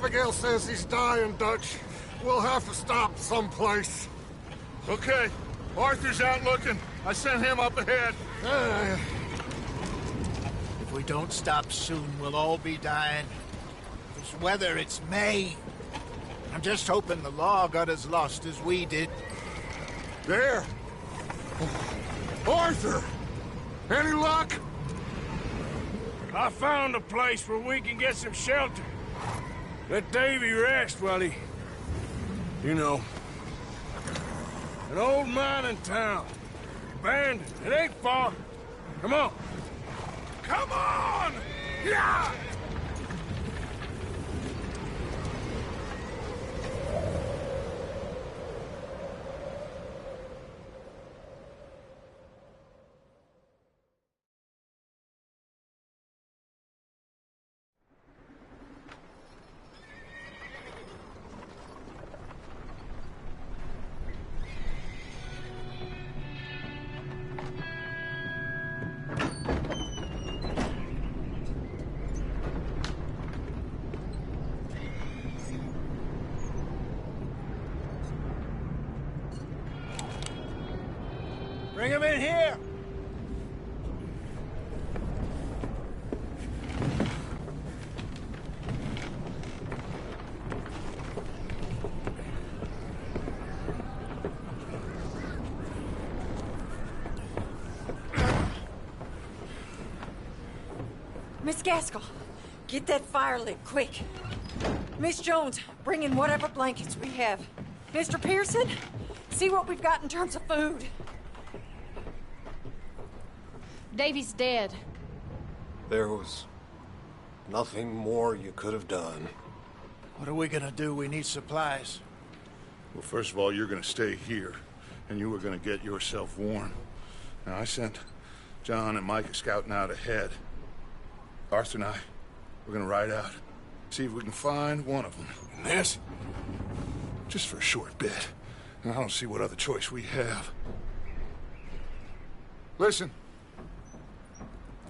Abigail says he's dying, Dutch. We'll have to stop someplace. Okay. Arthur's out looking. I sent him up ahead. If we don't stop soon, we'll all be dying. This weather, it's May. I'm just hoping the law got as lost as we did. There. Arthur! Any luck? I found a place where we can get some shelter. Let Davy rest while he... You know. An old mining town. Abandoned. It ain't far. Come on. Come on! Yeah! Bring him in here! Miss Gaskell, get that fire lit, quick. Miss Jones, bring in whatever blankets we have. Mr. Pearson, see what we've got in terms of food. Davy's dead. There was nothing more you could have done. What are we gonna do? We need supplies. Well, first of all, you're gonna stay here, and you were gonna get yourself warm. Now, I sent John and Micah scouting out ahead. Arthur and I, we're gonna ride out, see if we can find one of them. And this? Just for a short bit. And I don't see what other choice we have. Listen.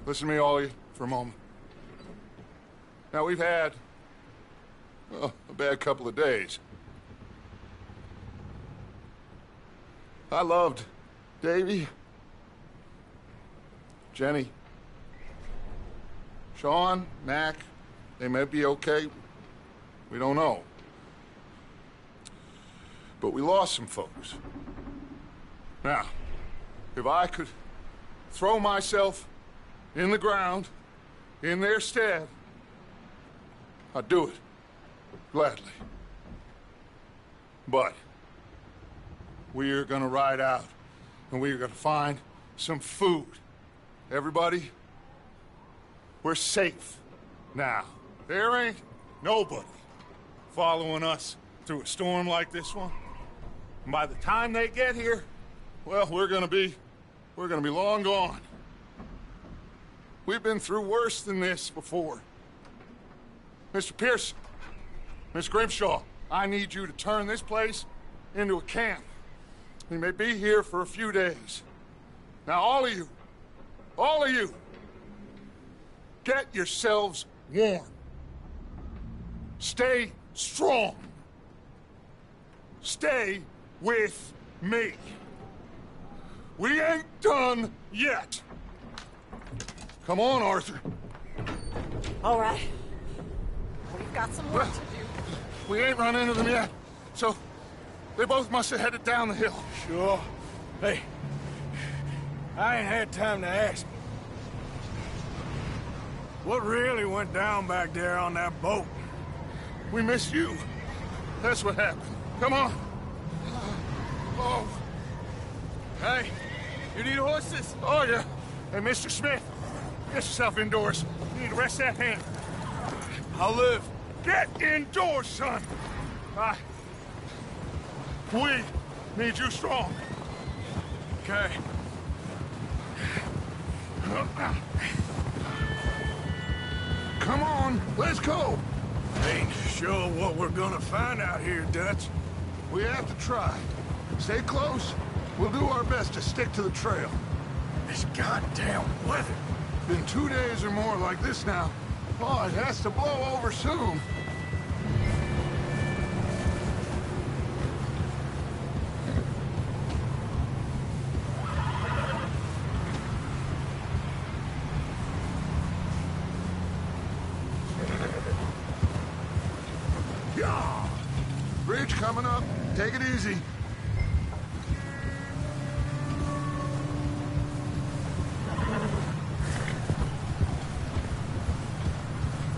Listen to me, all of you, for a moment. Now, we've had, well, a bad couple of days. I loved Davy, Jenny, Sean, Mac. They may be okay. We don't know. But we lost some folks. Now, if I could throw myself in the ground in their stead, I'd do it. Gladly. But we're gonna ride out, and we're gonna find some food. Everybody, we're safe now. There ain't nobody following us through a storm like this one. And by the time they get here, well, we're gonna be long gone. We've been through worse than this before. Mr. Pearson, Miss Grimshaw, I need you to turn this place into a camp. We may be here for a few days. Now, all of you, get yourselves warm. Stay strong. Stay with me. We ain't done yet. Come on, Arthur. All right. We've got some work to do. We ain't run into them yet, so they both must have headed down the hill. Sure. Hey, I ain't had time to ask. What really went down back there on that boat? We missed you. That's what happened. Come on. Oh. Hey, you need horses? Oh, yeah. Hey, Mr. Smith, get yourself indoors. You need to rest that hand. I'll live. Get indoors, son. We need you strong. Okay. Come on, let's go. Ain't sure what we're gonna find out here, Dutch. We have to try. Stay close. We'll do our best to stick to the trail. This goddamn weather. Been 2 days or more like this now. Oh, it has to blow over soon. Yeah. Bridge coming up. Take it easy.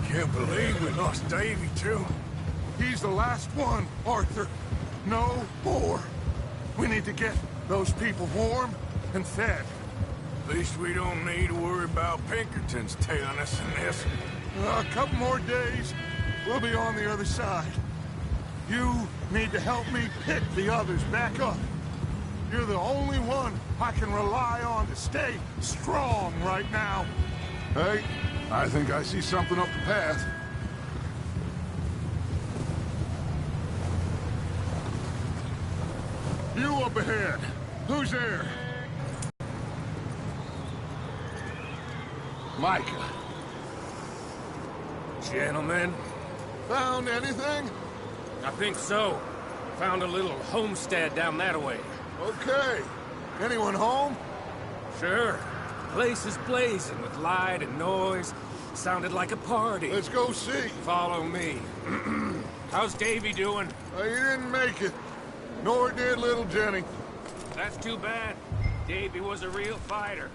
Can't believe we lost Davy, too. He's the last one, Arthur. No more. We need to get those people warm and fed. At least we don't need to worry about Pinkertons tailing us in this. A couple more days, we'll be on the other side. You need to help me pick the others back up. You're the only one I can rely on to stay strong right now. Hey, I think I see something up the path. You up ahead. Who's there? Micah. Gentlemen, Found anything? I think so. Found a little homestead down that way. Okay. Anyone home? Sure. Place is blazing with light and noise. Sounded like a party. Let's go see. Follow me. How's Davy doing? He didn't make it. Nor did little Jenny. That's too bad. Davy was a real fighter.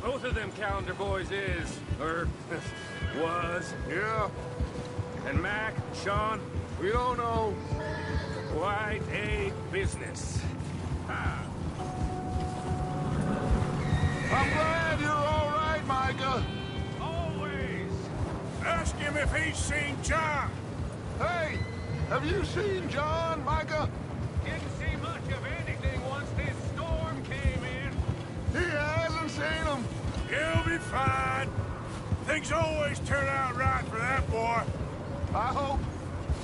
Both of them calendar boys is, or was. Yeah, And Mac, Sean, we don't know. quite a business. Ah. I'm glad you're all right, Micah. Always. Ask him if he's seen John. Hey, have you seen John, Micah? Didn't see much of anything once this storm came in. He hasn't seen them. He'll be fine. Things always turn out right for that boy. I hope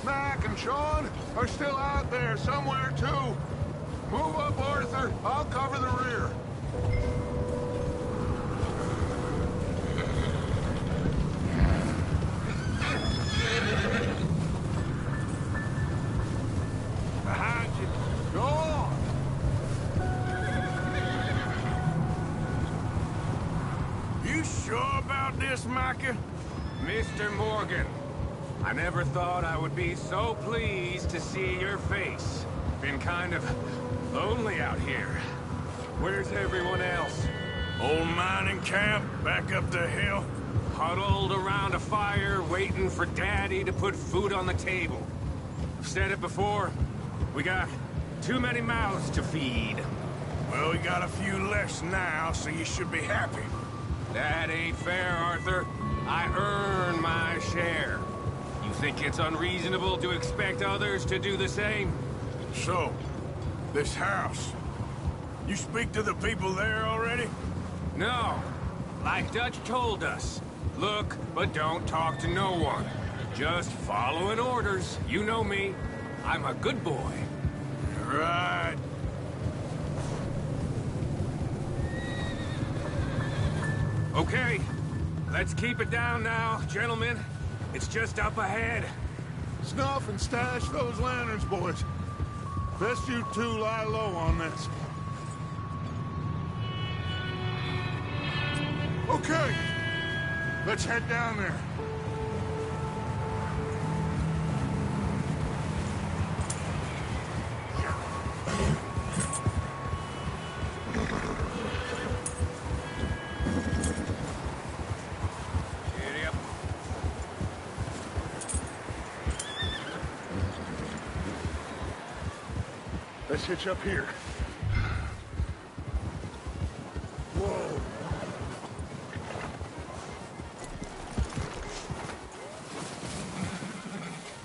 Mac and Sean are still out there somewhere, too. Move up, Arthur. I'll cover the rear. Behind you. Go on. You sure about this, Micah? Mr. Morgan, I never thought I would be so pleased to see your face. Been kind of lonely out here. Where's everyone else? Old mining camp, back up the hill. Huddled around a fire, waiting for Daddy to put food on the table. I've said it before, we got too many mouths to feed. Well, we got a few less now, so you should be happy. That ain't fair, Arthur. I earn my share. You think it's unreasonable to expect others to do the same? So, this house. You speak to the people there already? No. Like Dutch told us. Look, but don't talk to no one. Just following orders. You know me. I'm a good boy. Right. Okay. Let's keep it down now, gentlemen. It's just up ahead. Snuff and stash those lanterns, boys. Best you two lie low on this. Okay. Let's head down there. Giddy up. Let's hitch up here. Whoa.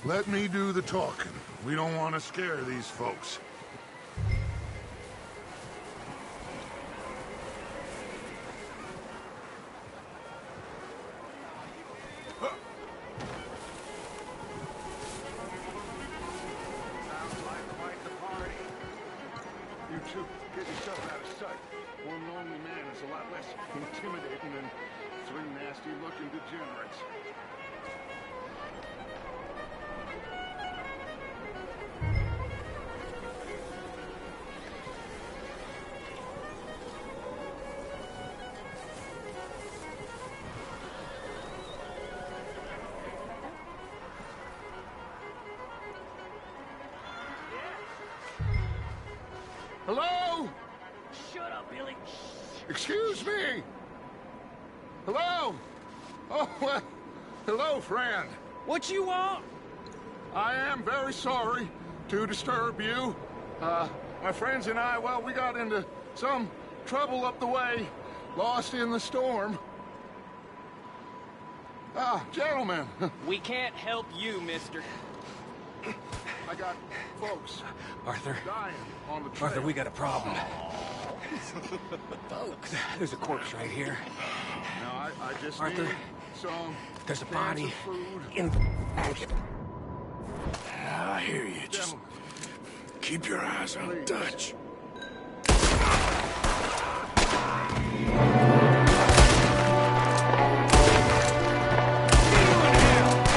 Let me do the talking. We don't want to scare these folks. Sounds like quite the party. You two, get yourself out of sight. One lonely man is a lot less intimidating than three nasty-looking degenerates. Hello? Shut up, Billy. Excuse me? Hello? Oh, well, hello, friend. What you want? I am very sorry to disturb you. My friends and I, well, we got into some trouble up the way, lost in the storm. Gentlemen, We can't help you, mister. I got folks Arthur. dying on the trail. Arthur, we got a problem. Folks, there's a corpse right here. Now, I just Arthur, need some There's a cans body of food. in the wagon. I hear you. Just Gentlemen, keep your eyes on Please. Dutch.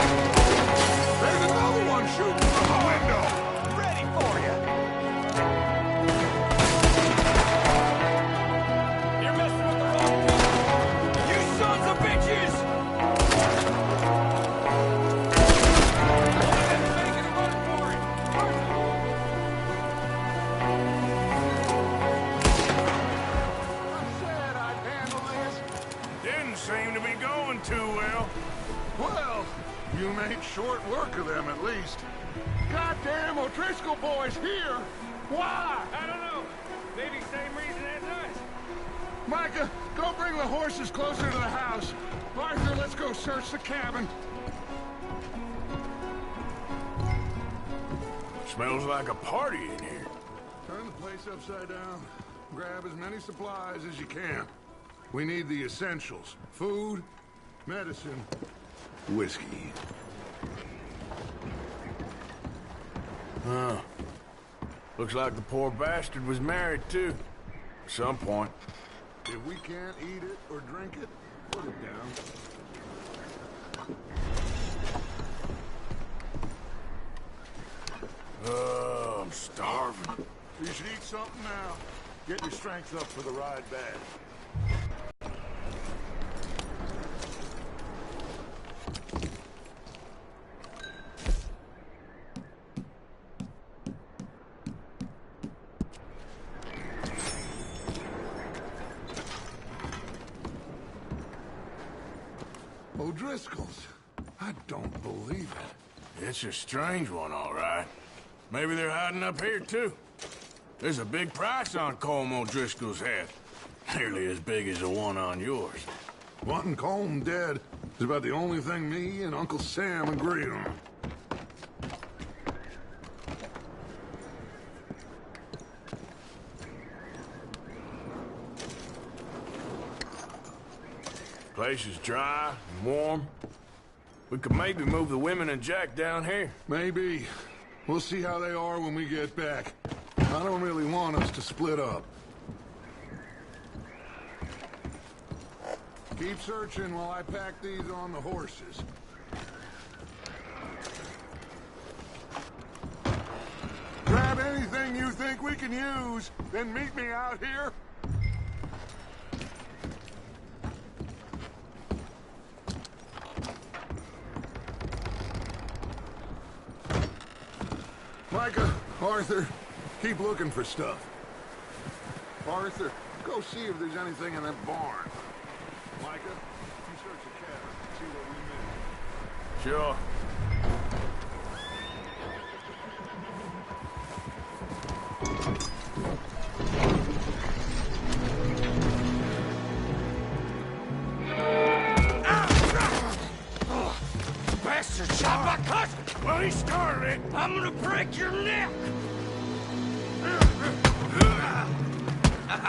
there's another one shooting from the window. Ready for you. You're messing with the wrong people. You sons of bitches! Make it a run for it. I said I'd handle this. Didn't seem to be going too well. Well, you made short work of them at least. Goddamn O'Driscoll boys here. Why? I don't know. Maybe same reason as us. Micah, go bring the horses closer to the house. Arthur, let's go search the cabin. It's Smells like a party in here. Turn the place upside down. Grab as many supplies as you can. We need the essentials. Food, medicine, whiskey. Huh. Looks like the poor bastard was married, too. At some point. If we can't eat it or drink it, put it down. Oh, I'm starving. You should eat something now. Get your strength up for the ride back. O'Driscoll's. I don't believe it. It's a strange one, all right. Maybe they're hiding up here, too. There's a big price on Colm O'Driscoll's head. Nearly as big as the one on yours. Wanting Colm dead is about the only thing me and Uncle Sam agree on. Place is dry and warm. We could maybe move the women and Jack down here. Maybe. We'll see how they are when we get back. I don't really want us to split up. Keep searching while I pack these on the horses. Grab anything you think we can use, then meet me out here. Micah, Arthur, keep looking for stuff. Arthur, go see if there's anything in that barn. Micah, you search the cabin, see what we missed. Sure. Bastard shot my cousin! Well, he started it. I'm gonna break your neck!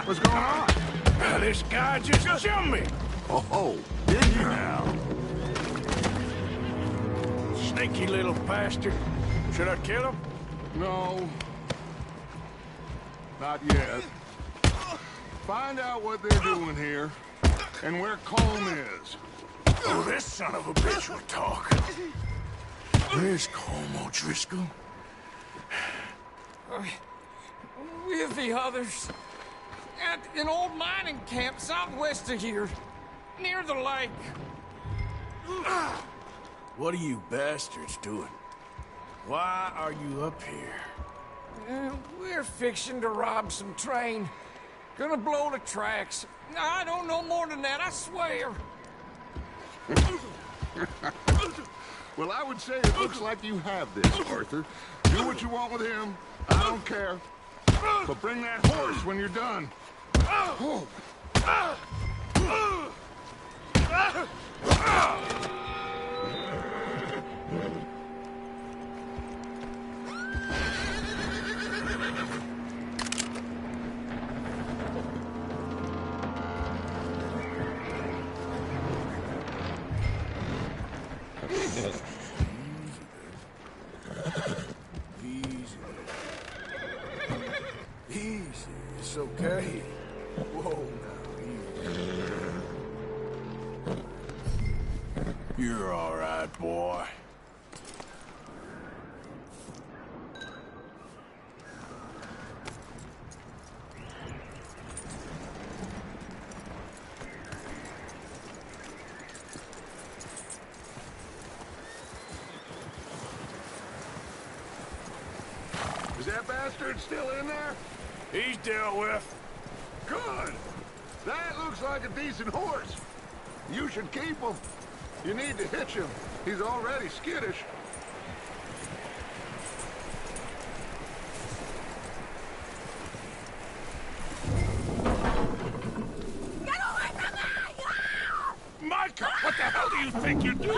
What's going on? This guy just jumped me. Oh, did you now? Sneaky little bastard. Should I kill him? No. Not yet. Find out what they're doing here, and where Colm is. Oh, this son of a bitch will talk. Where's Colm O'Driscoll? With the others. At an old mining camp southwest of here. Near the lake. What are you bastards doing? Why are you up here? We're fixing to rob some train. Gonna blow the tracks. I don't know more than that, I swear. Well, I would say it looks like you have this, Arthur. Do what you want with him. I don't care. But bring that horse when you're done. Oh. Easy. It's okay. Whoa, now, easy. You're all right, boy. Is that bastard still in there? He's dealt with. Good. That looks like a decent horse. You should keep him. You need to hitch him. He's already skittish. Get away from me! Micah, what the hell do you think you're doing?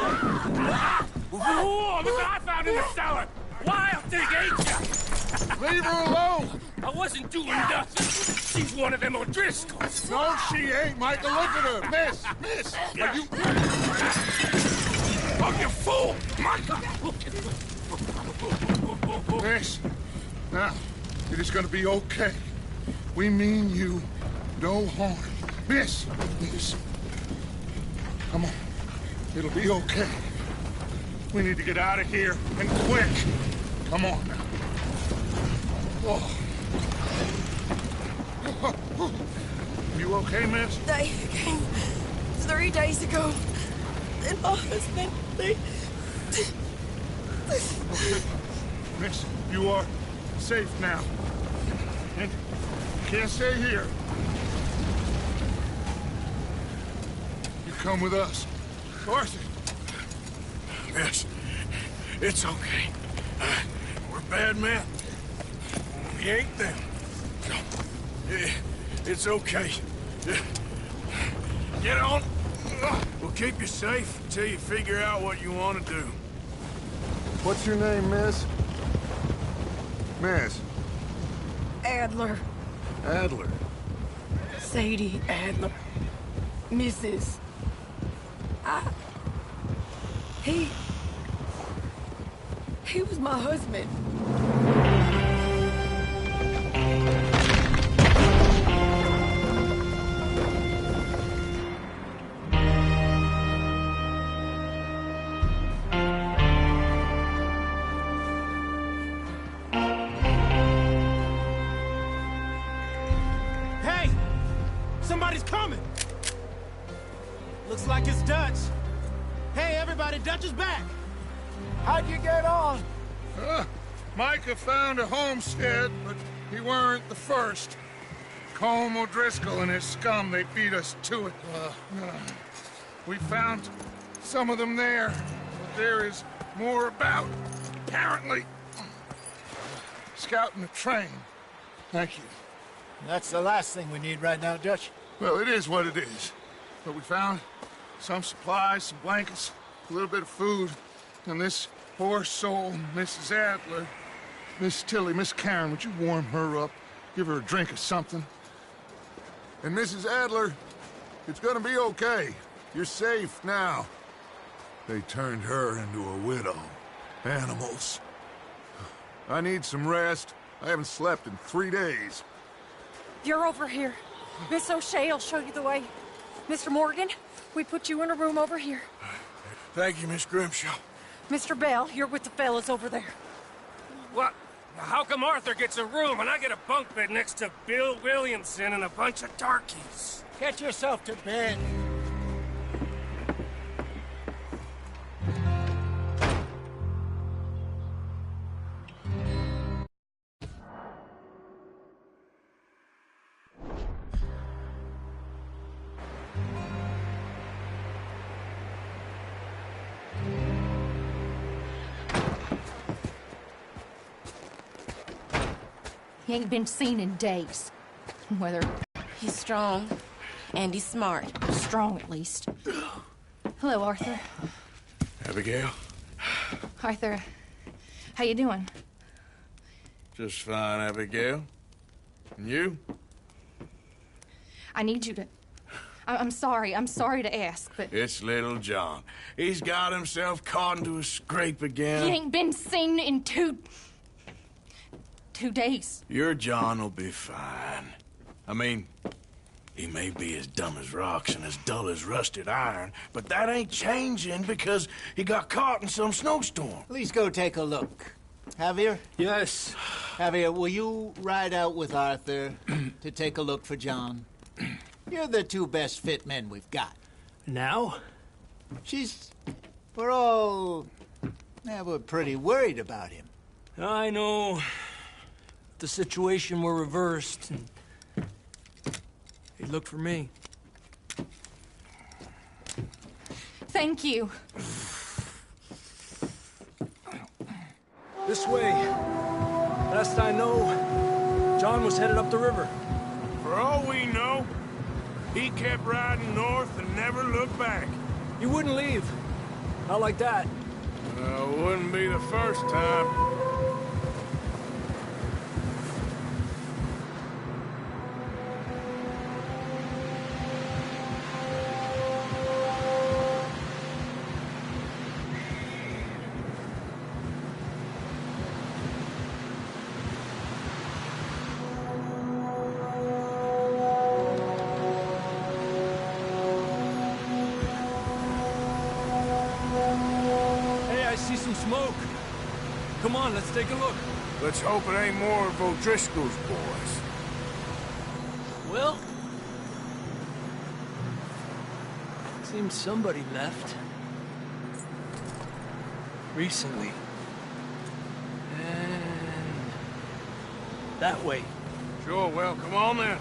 Whoa, look what I found in the cellar! Wild thing, ain't ya? Leave her alone! I wasn't doing nothing. She's one of them O'Driscolls. No, she ain't, Michael. Look at her. Miss, are you... Oh, you fool! Michael! Miss, now, it is gonna be okay. We mean you no harm. Miss, come on. It'll be okay. We need to get out of here, and quick. Come on now. Oh. You okay, miss? They came 3 days ago. And my husband, they... Okay. Miss, you are safe now. And you can't stay here. You come with us. Arthur. Miss, it's okay. We're bad men. We ain't them. It's okay. Get on. We'll keep you safe until you figure out what you want to do. What's your name, miss? Miss? Adler. Adler. Sadie Adler. Mrs. He was my husband. Hey! Somebody's coming! Looks like it's Dutch. Hey, everybody, Dutch is back! How'd you get on? Micah found a homestead, but he weren't the first. Colm O'Driscoll and his scum, they beat us to it. We found some of them there, but there is more about, apparently. Scouting the train. Thank you. That's the last thing we need right now, Dutch. Well, it is what it is. But we found some supplies, some blankets, a little bit of food, and this poor soul, Mrs. Adler, Miss Tilly, Miss Karen, would you warm her up? Give her a drink or something? And Mrs. Adler, it's gonna be okay. You're safe now. They turned her into a widow. Animals. I need some rest. I haven't slept in 3 days. You're over here. Miss O'Shea will show you the way. Mr. Morgan, we put you in a room over here. Thank you, Miss Grimshaw. Mr. Bell, you're with the fellas over there. What? How come Arthur gets a room and I get a bunk bed next to Bill Williamson and a bunch of darkies? Get yourself to bed. He ain't been seen in days. Whether He's strong, and he's smart. strong, at least. Hello, Arthur. Abigail? Arthur, how you doing? Just fine, Abigail. And you? I need you to... I'm sorry to ask, but... It's little John. He's got himself caught into a scrape again. He ain't been seen in 2 days. Your John will be fine. I mean, he may be as dumb as rocks and as dull as rusted iron, but that ain't changing because he got caught in some snowstorm. Please go take a look. Javier? Yes. Javier, will you ride out with Arthur to take a look for John? You're the 2 best fit men we've got. Now? We're pretty worried about him. I know. If the situation were reversed, and he'd look for me. Thank you. This way. Last I know, John was headed up the river. For all we know, he kept riding north and never looked back. He wouldn't leave. Not like that. Wouldn't be the first time. Come on, let's take a look. Let's hope it ain't more of O'Driscoll's boys. Well... seems somebody left. Recently. And... that way. Sure, well, come on then.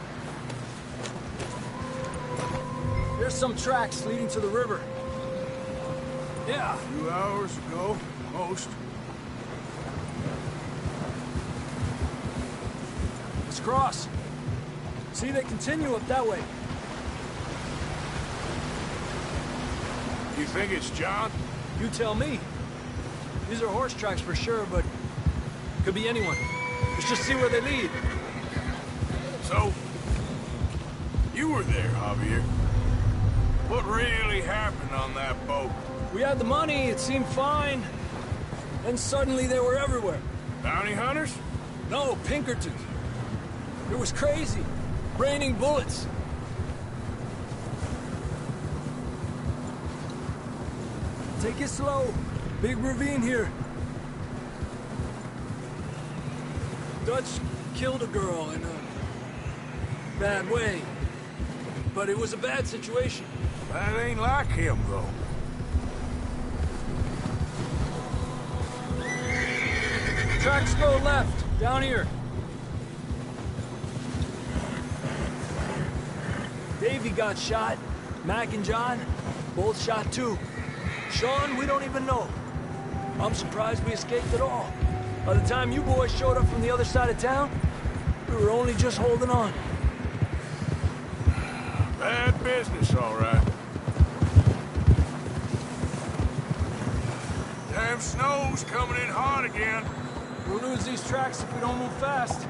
There's some tracks leading to the river. Yeah. A few hours ago, most. Let's cross. See, they continue up that way. You think it's John? You tell me. These are horse tracks for sure, but could be anyone. Let's just see where they lead. So, you were there, Javier. What really happened on that boat? We had the money, it seemed fine. Then suddenly they were everywhere. Bounty hunters? No, Pinkertons. It was crazy. Raining bullets. Take it slow. Big ravine here. Dutch killed a girl in a bad way. But it was a bad situation. That ain't like him, though. Tracks go left, down here. Davey got shot. Mac and John, both shot too. Sean, we don't even know. I'm surprised we escaped at all. By the time you boys showed up from the other side of town, we were only just holding on. Bad business, all right. Damn snow's coming in hard again. We'll lose these tracks if we don't move fast.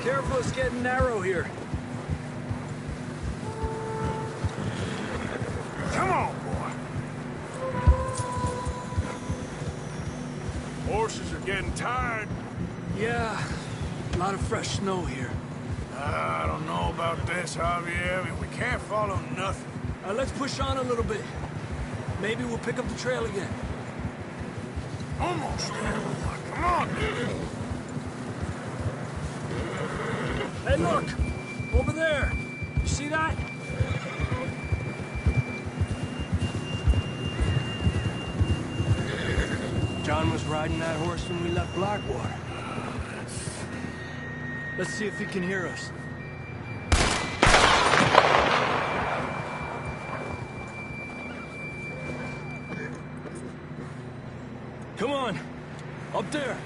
Careful, it's getting narrow here. Come on, boy. Horses are getting tired. Yeah, a lot of fresh snow here. I don't know about this, Javier. I mean, we can't follow nothing. Let's push on a little bit. Maybe we'll pick up the trail again. Almost there, boy. Come on. Hey, look! Over there! You see that? John was riding that horse when we left Blackwater. Let's see if he can hear us. Come on! Up there!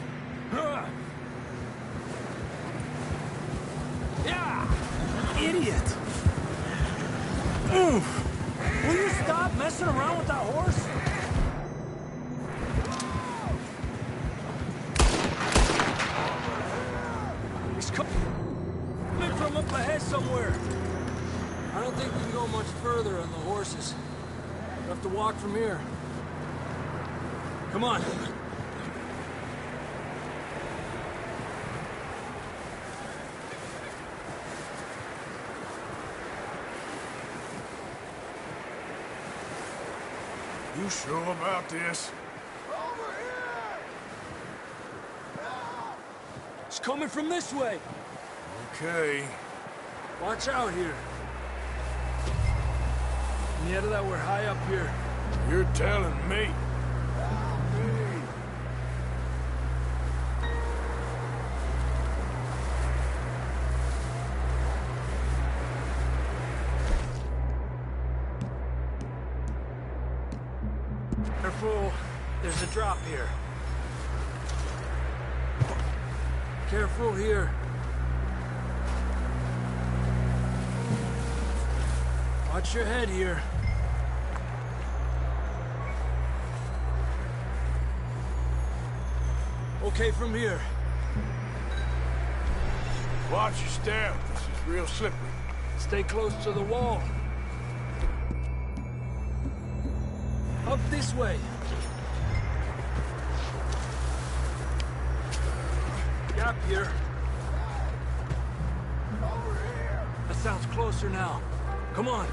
Yeah! Idiot! Oof! Will you stop messing around with that horse? He's coming from up ahead somewhere. I don't think we can go much further on the horses. We'll have to walk from here. Come on. You sure about this? Over here! It's coming from this way. Okay. Watch out here. Near that, we're high up here. You're telling me. Careful, there's a drop here. Careful here. Watch your head here. Okay from here. Watch your step. This is real slippery. Stay close to the wall. Up this way. Gap here. Over here! That sounds closer now. Come on.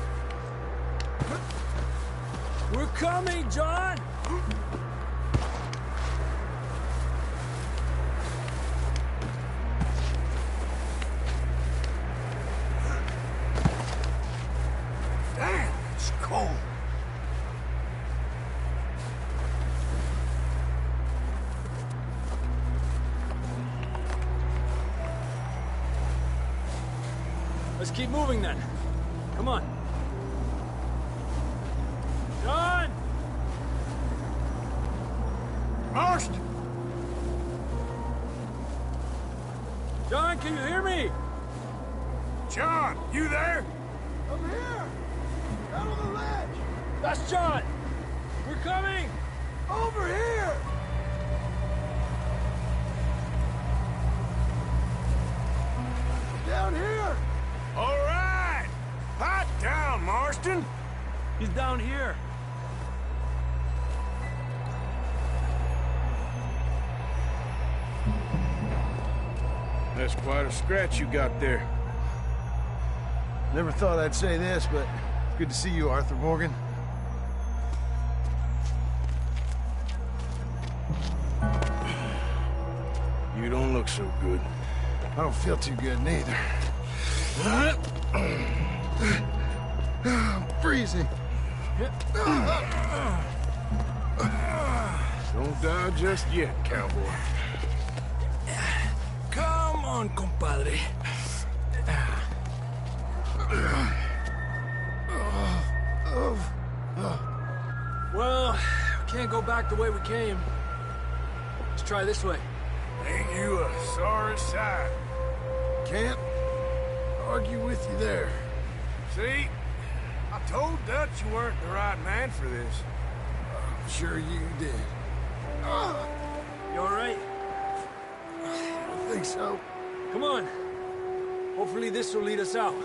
We're coming, John! Damn, it's cold. Let's keep moving then. Come on. John! Marston! John, can you hear me? John, you there? Over here! Out on the ledge! That's John! We're coming! Over here! Down here! All right! Hot down, Marston! He's down here. That's quite a scratch you got there. Never thought I'd say this, but good to see you, Arthur Morgan. You don't look so good. I don't feel too good, neither. I'm freezing. Don't die just yet, cowboy. Come on, compadre. Well, we can't go back the way we came. Let's try this way. Ain't you a sorry sight? Can't argue with you there. See? I told Dutch you weren't the right man for this. I'm sure you did. You all right? I think so. Come on. Hopefully this will lead us out.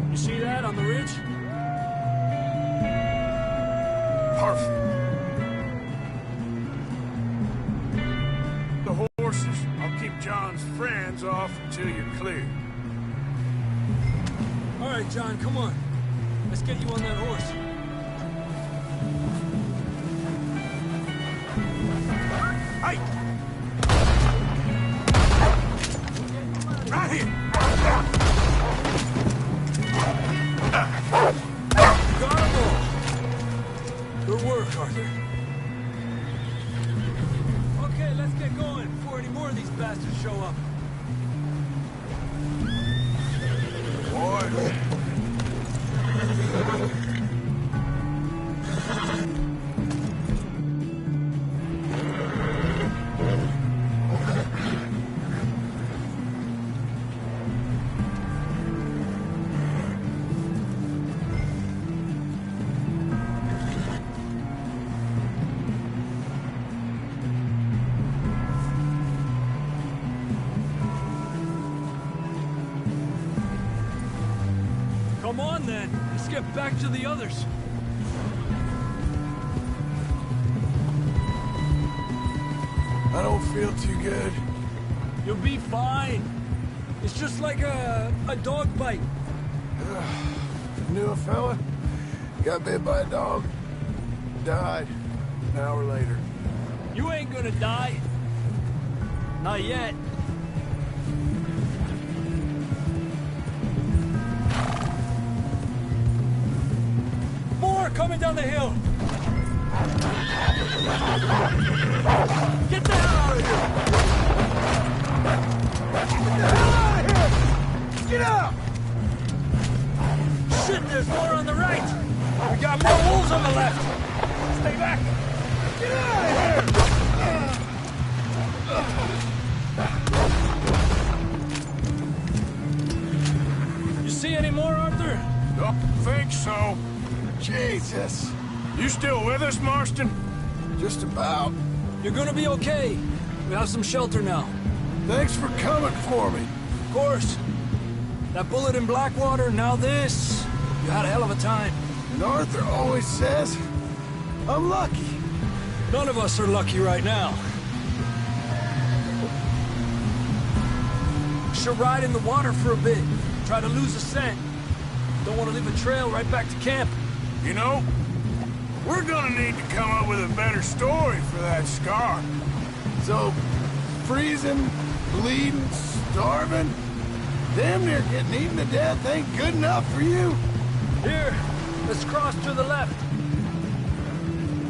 You see that on the ridge? Perfect. The horses. I'll keep John's friends off until you're clear. All right, John, come on. Let's get you on that horse. Hey! Right here! Got 'em all. Good work, Arthur. Okay, let's get going before any more of these bastards show up. Boy. Come on, then. Let's get back to the others. I don't feel too good. You'll be fine. It's just like a dog bite. Knew a fella, got bit by a dog, died an hour later. You ain't gonna die. Not yet. More coming down the hill. Get the hell out of here! Get the hell out of here! Get out! Shit, there's more on the right. We got more wolves on the left. Stay back. Get out of here! You see any more, Arthur? Don't think so. Jesus. You still with us, Marston? Just about. You're gonna be okay. We have some shelter now. Thanks for coming for me. Of course. That bullet in Blackwater, now this. You had a hell of a time. And Arthur always says, I'm lucky. None of us are lucky right now. Should ride in the water for a bit. Try to lose a scent. Don't want to leave a trail right back to camp. You know, we're gonna need to come up with a better story for that scar. So, freezing, bleeding, starving, damn near getting eaten to death ain't good enough for you? Here, let's cross to the left.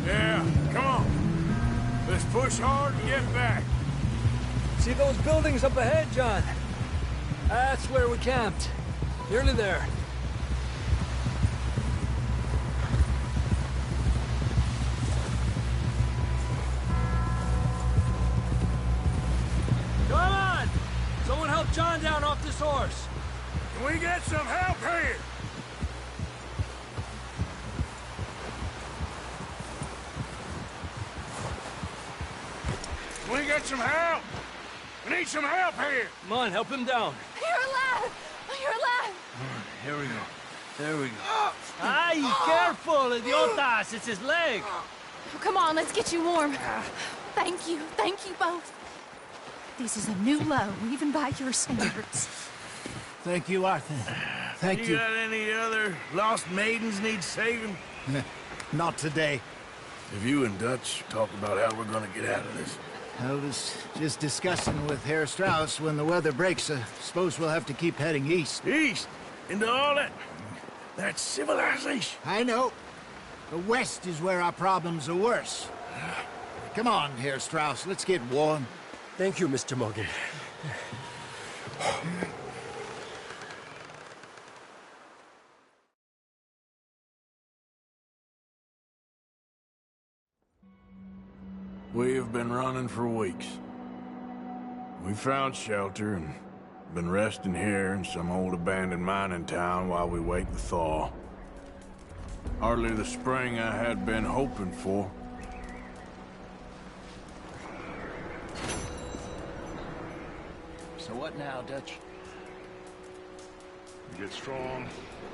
Yeah, come on. Let's push hard and get back. See those buildings up ahead, John? That's where we camped. Nearly there. Come on! Someone help John down off this horse. Can we get some help here? Can we get some help? We need some help here. Come on, help him down. You're alive! You're alive! Here we go. There we go. Ay, careful, idiotas! It's his leg. Oh, come on, let's get you warm. Thank you both. This is a new low, even by your standards. Thank you, Arthur. Thank you. You got any other lost maidens need saving? Not today. Have you and Dutch talked about how we're gonna get out of this? I was just discussing with Herr Strauss when the weather breaks. I suppose we'll have to keep heading east. East? Into all that civilization? I know. The west is where our problems are worse. Come on, Herr Strauss, let's get warm. Thank you, Mr. Morgan. We have been running for weeks. We found shelter and been resting here in some old abandoned mining town while we wait the thaw. Hardly the spring I had been hoping for. So what now, Dutch? We get strong,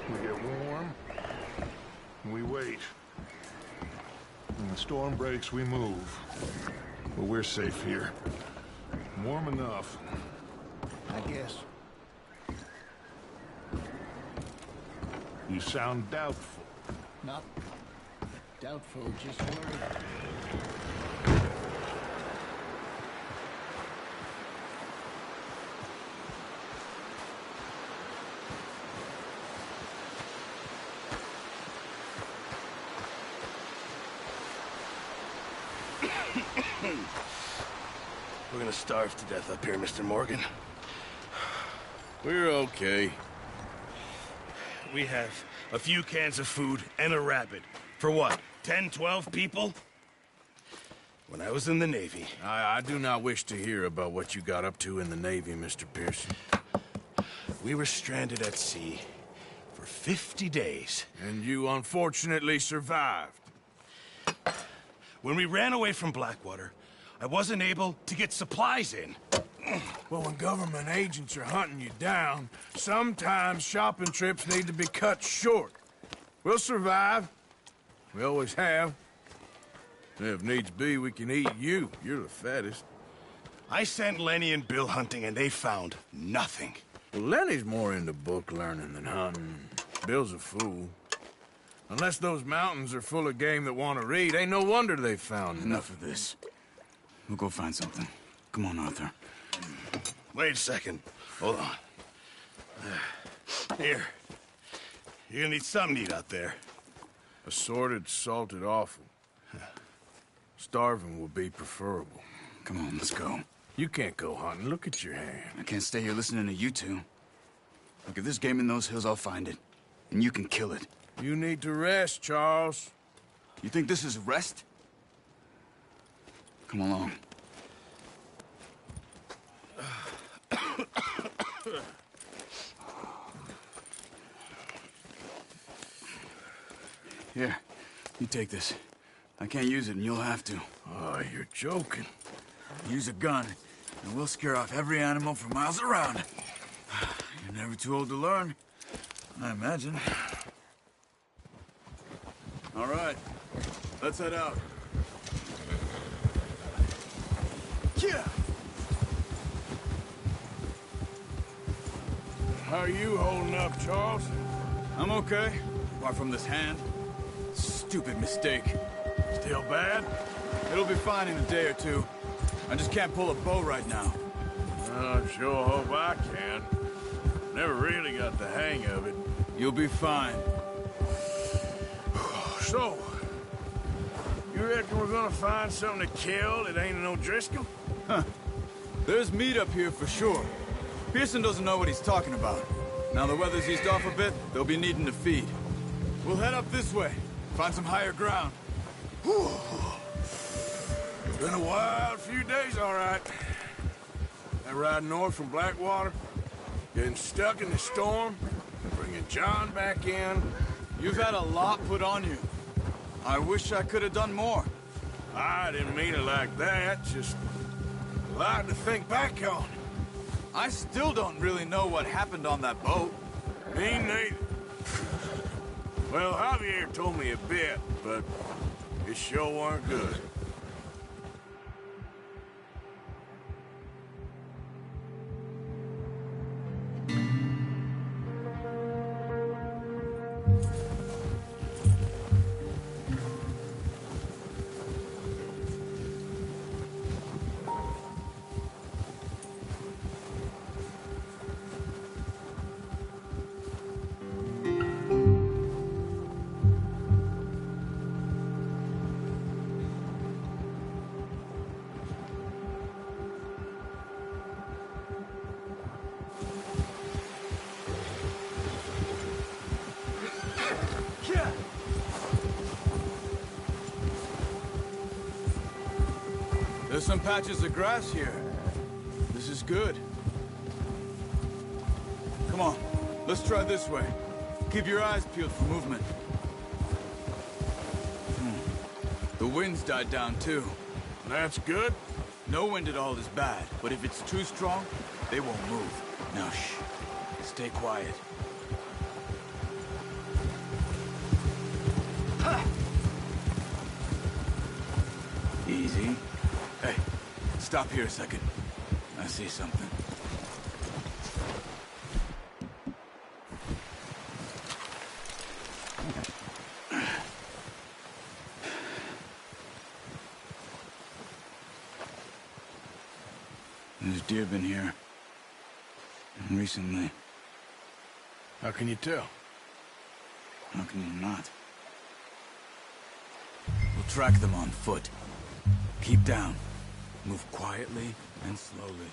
we get warm, and we wait. When the storm breaks, we move. But we're safe here. Warm enough. I guess. You sound doubtful. Not doubtful, just worried. We're gonna starve to death up here, Mr. Morgan. We're okay. We have a few cans of food and a rabbit. For what, 10, 12 people? When I was in the Navy... I do not wish to hear about what you got up to in the Navy, Mr. Pearson. We were stranded at sea for 50 days. And you unfortunately survived. When we ran away from Blackwater, I wasn't able to get supplies in. Well, when government agents are hunting you down, sometimes shopping trips need to be cut short. We'll survive. We always have. If needs be, we can eat you. You're the fattest. I sent Lenny and Bill hunting, and they found nothing. Well, Lenny's more into book learning than hunting. Bill's a fool. Unless those mountains are full of game that want to read, ain't no wonder they found Enough of this. We'll go find something. Come on, Arthur. Wait a second. Hold on. Here. You're gonna need something to eat out there. Assorted, salted offal. Starving will be preferable. Come on, let's go. You can't go hunting. Look at your hand. I can't stay here listening to you two. Look, if there's game in those hills, I'll find it. And you can kill it. You need to rest, Charles. You think this is rest? Come along. Here, you take this. I can't use it, and you'll have to. Oh, you're joking. Use a gun, and we'll scare off every animal for miles around. You're never too old to learn, I imagine. All right, let's head out. Yeah. How are you holding up, Charles? I'm okay, apart from this hand. Stupid mistake. Still bad? It'll be fine in a day or two. I just can't pull a bow right now. I sure hope I can. Never really got the hang of it. You'll be fine. So, you reckon we're gonna find something to kill that ain't no Driscoll? Huh. There's meat up here for sure. Pearson doesn't know what he's talking about. Now the weather's eased off a bit, they'll be needing to feed. We'll head up this way, find some higher ground. Whew. It's been a wild few days, all right. That ride north from Blackwater, getting stuck in the storm, bringing John back in. You've had a lot put on you. I wish I could have done more. I didn't mean it like that, just a lot to think back on. I still don't really know what happened on that boat. Me neither. Well, Javier told me a bit, but it sure weren't good. There's some patches of grass here. This is good. Come on, let's try this way. Keep your eyes peeled for movement. The wind's died down too. That's good? No wind at all is bad, but if it's too strong, they won't move. Now shh, stay quiet. Easy. Hey, stop here a second. I see something. There's deer been here. Recently. How can you tell? How can you not? We'll track them on foot. Keep down. Move quietly and slowly.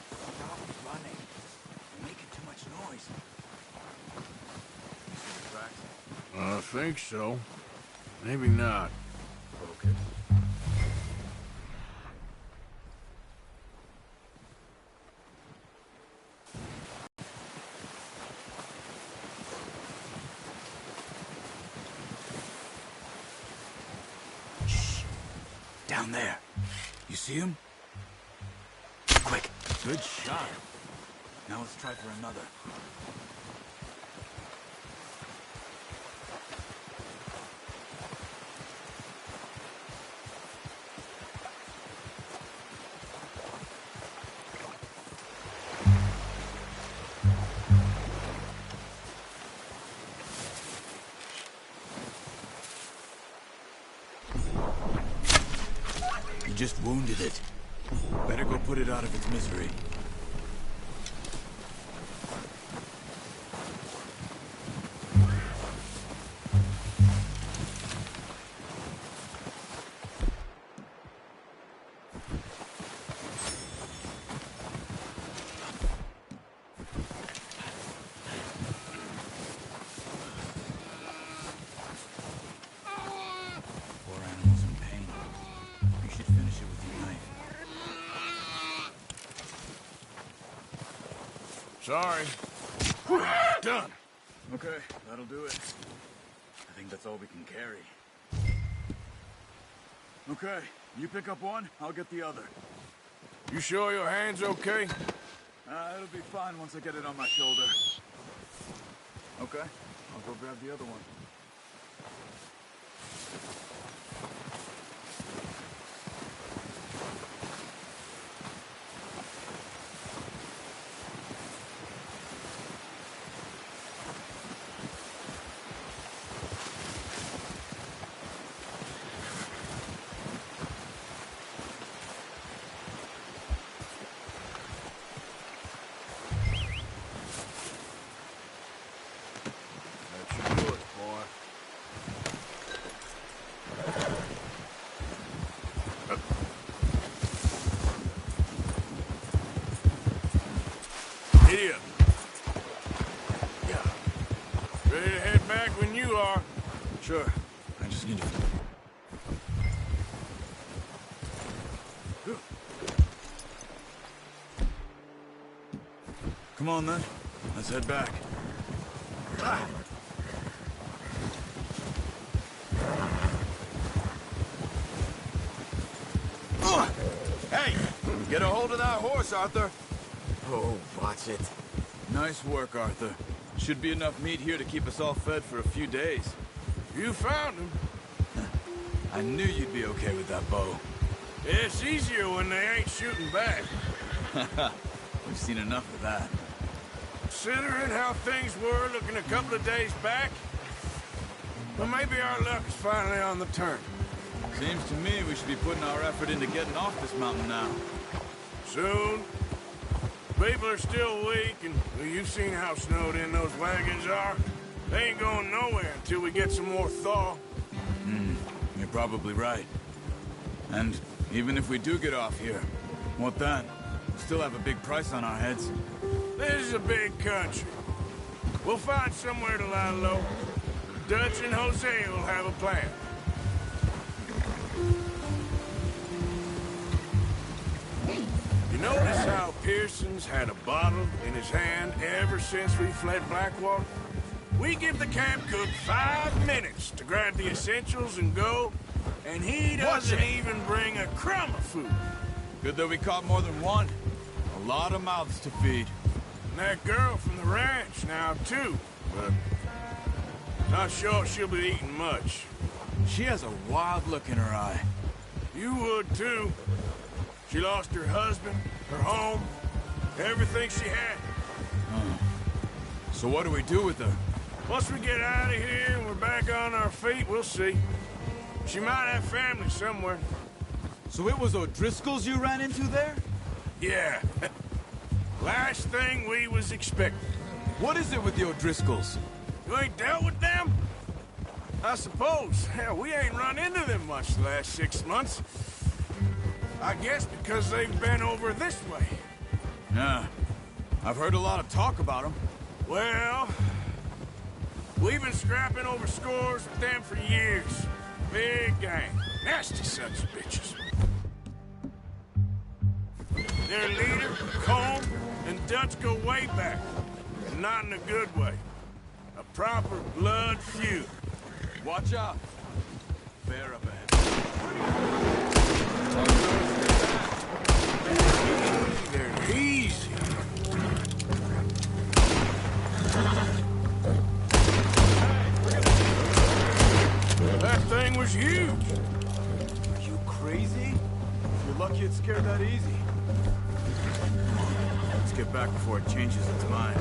Stop running. You're making too much noise. You see the tracks? I think so. Maybe not. Okay. Down there. You see him? Quick. Good shot. Now let's try for another. Just wounded it. Better go put it out of its misery. Sorry. Done. Okay, that'll do it. I think that's all we can carry. Okay, You pick up one, I'll get the other. You sure your hand's okay? It'll be fine once I get it on my shoulder. Okay, I'll go grab the other one. Idiot. Yeah. Ready to head back when you are. Sure. I just need to... Come on, then. Let's head back. Hey! Get a hold of that horse, Arthur. Oh, watch it. Nice work, Arthur. Should be enough meat here to keep us all fed for a few days. You found him. I knew you'd be okay with that bow. It's easier when they ain't shooting back. We've seen enough of that. Considering how things were looking a couple of days back, well, maybe our luck is finally on the turn. Seems to me we should be putting our effort into getting off this mountain now. Soon. People are still weak, and well, you've seen how snowed in those wagons are. They ain't going nowhere until we get some more thaw. You're probably right. And even if we do get off here, what then? We still have a big price on our heads. This is a big country. We'll find somewhere to lie low. Dutch and Jose will have a plan. You notice how Pearson's had a bottle in his hand ever since we fled Blackwater? We give the camp cook 5 minutes to grab the essentials and go, and he doesn't even bring a crumb of food. Good that we caught more than one. A lot of mouths to feed. And that girl from the ranch now, too, but not sure she'll be eating much. She has a wild look in her eye. You would, too. She lost her husband, her home, everything she had. So what do we do with her? Once we get out of here and we're back on our feet, we'll see. She might have family somewhere. So it was O'Driscoll's you ran into there? Yeah. Last thing we was expecting. What is it with the O'Driscolls? You ain't dealt with them? I suppose. Hell, we ain't run into them much the last 6 months. I guess because they've been over this way. Yeah. I've heard a lot of talk about them. Well, we've been scrapping over scores with them for years. Big gang. Nasty sons of bitches. Their leader, Combe, and Dutch go way back. And not in a good way. A proper blood feud. Watch out. Bear up ahead. They're easy. That thing was huge. Are you crazy? You're lucky it scared that easy. Come on, let's get back before it changes its mind.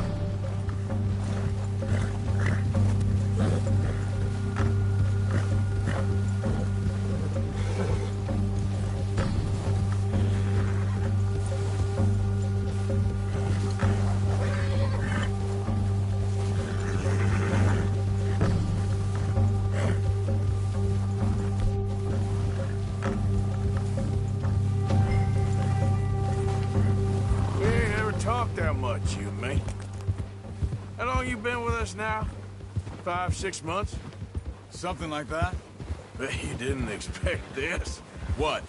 You and me. How long you been with us now? 5, 6 months? Something like that? Bet you didn't expect this. What?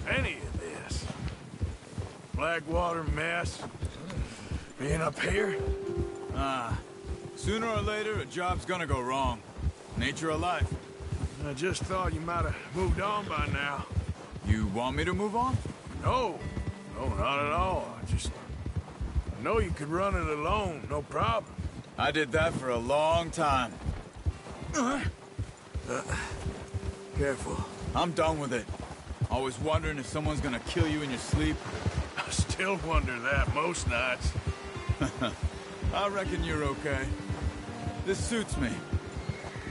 Any of this. Blackwater mess. Being up here? Sooner or later, a job's gonna go wrong. Nature of life. I just thought you might have moved on by now. You want me to move on? No. No, not at all. I know you could run it alone, no problem. I did that for a long time. Careful. I'm done with it. Always wondering if someone's gonna kill you in your sleep. I still wonder that most nights. I reckon you're okay. This suits me.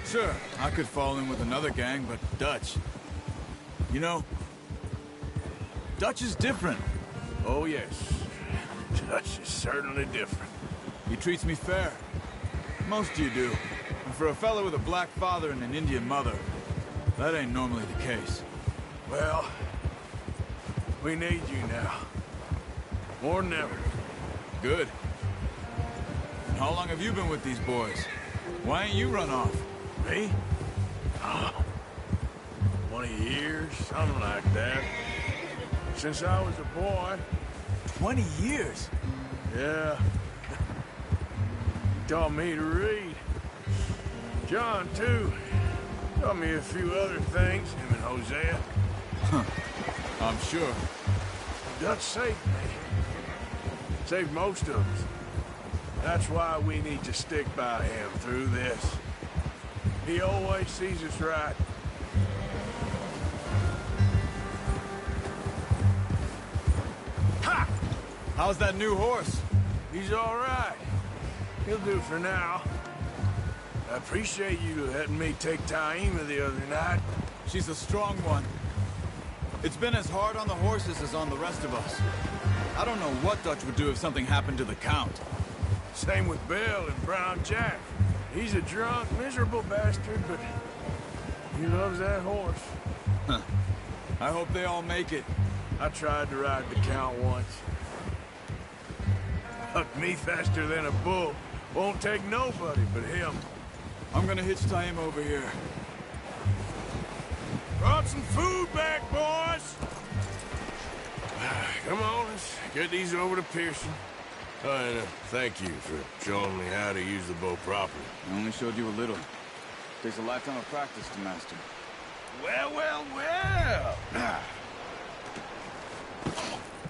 Sure, I could fall in with another gang, but Dutch... You know, Dutch is different. Oh, yes. Dutch is certainly different. He treats me fair. Most of you do. And for a fella with a black father and an Indian mother, that ain't normally the case. Well, we need you now. More than ever. Good. And how long have you been with these boys? Why ain't you run off? Me? 20 years, something like that. Since I was a boy. 20 years? Yeah. He taught me to read. John, too. Taught me a few other things, him and Hosea. I'm sure. Dutch saved me. Saved most of us. That's why we need to stick by him through this. He always sees us right. Ha! How's that new horse? He's all right. He'll do for now. I appreciate you letting me take Taima the other night. She's a strong one. It's been as hard on the horses as on the rest of us. I don't know what Dutch would do if something happened to the Count. Same with Bill and Brown Jack. He's a drunk, miserable bastard, but he loves that horse. Huh. I hope they all make it. I tried to ride the Count once. Hucked me faster than a bull. Won't take nobody but him. I'm gonna hitch Taima over here. Brought some food back, boys! Come on, let's get these over to Pearson. And thank you for showing me how to use the bow properly. I only showed you a little. Takes a lifetime of practice to master. Well, well, well!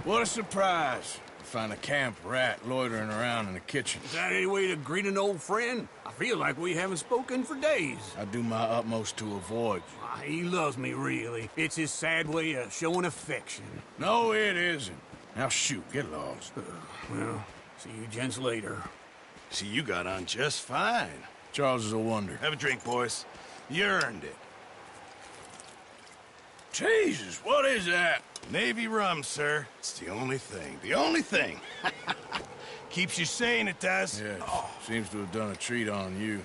What a surprise. Find a camp rat loitering around in the kitchen. Is that any way to greet an old friend? I feel like we haven't spoken for days. I do my utmost to avoid you. He loves me, really. It's his sad way of showing affection. No, it isn't. Now shoot, get lost. Well, see you gents later. See, you got on just fine. Charles is a wonder. Have a drink, boys. You earned it. Jesus, what is that? Navy rum, sir. It's the only thing. The only thing. Keeps you sane, it does. Yeah, seems to have done a treat on you.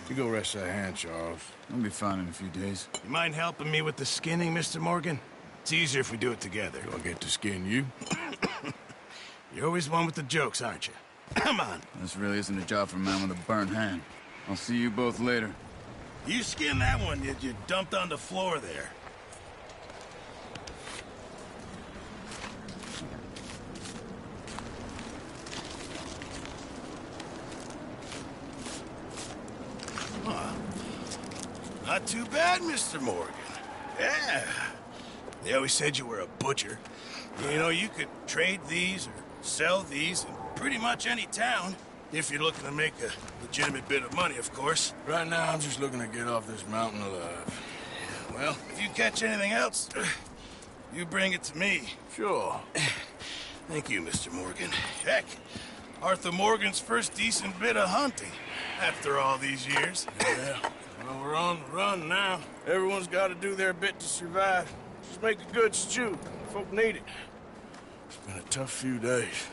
You go rest that hand, Charles. I'll be fine in a few days. You mind helping me with the skinning, Mr. Morgan? It's easier if we do it together. Do I get to skin you? You're always one with the jokes, aren't you? Come on. This really isn't a job for a man with a burnt hand. I'll see you both later. You skinned that one you dumped on the floor there. Not too bad, Mr. Morgan. Yeah. They always said you were a butcher. You know, you could trade these or sell these in pretty much any town. If you're looking to make a legitimate bit of money, of course. Right now, I'm just looking to get off this mountain alive. Well, if you catch anything else, you bring it to me. Sure. Thank you, Mr. Morgan. Heck, Arthur Morgan's first decent bit of hunting after all these years. Yeah. Well, we're on the run now. Everyone's got to do their bit to survive. Just make a good stew. Folk need it. It's been a tough few days.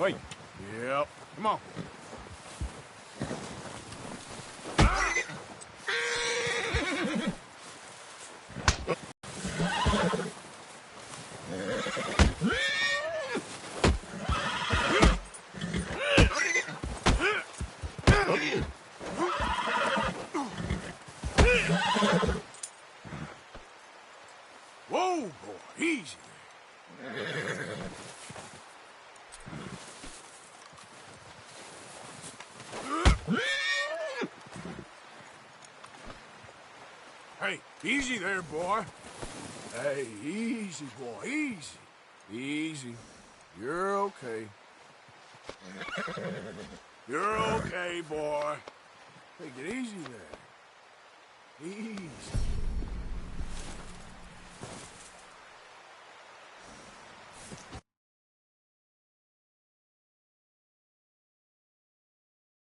Wait. Yep. Come on. Whoa, boy, easy. Hey, easy there, boy. Hey, easy, boy, easy. Easy. You're okay. You're okay, boy. Take it easy there. Easy.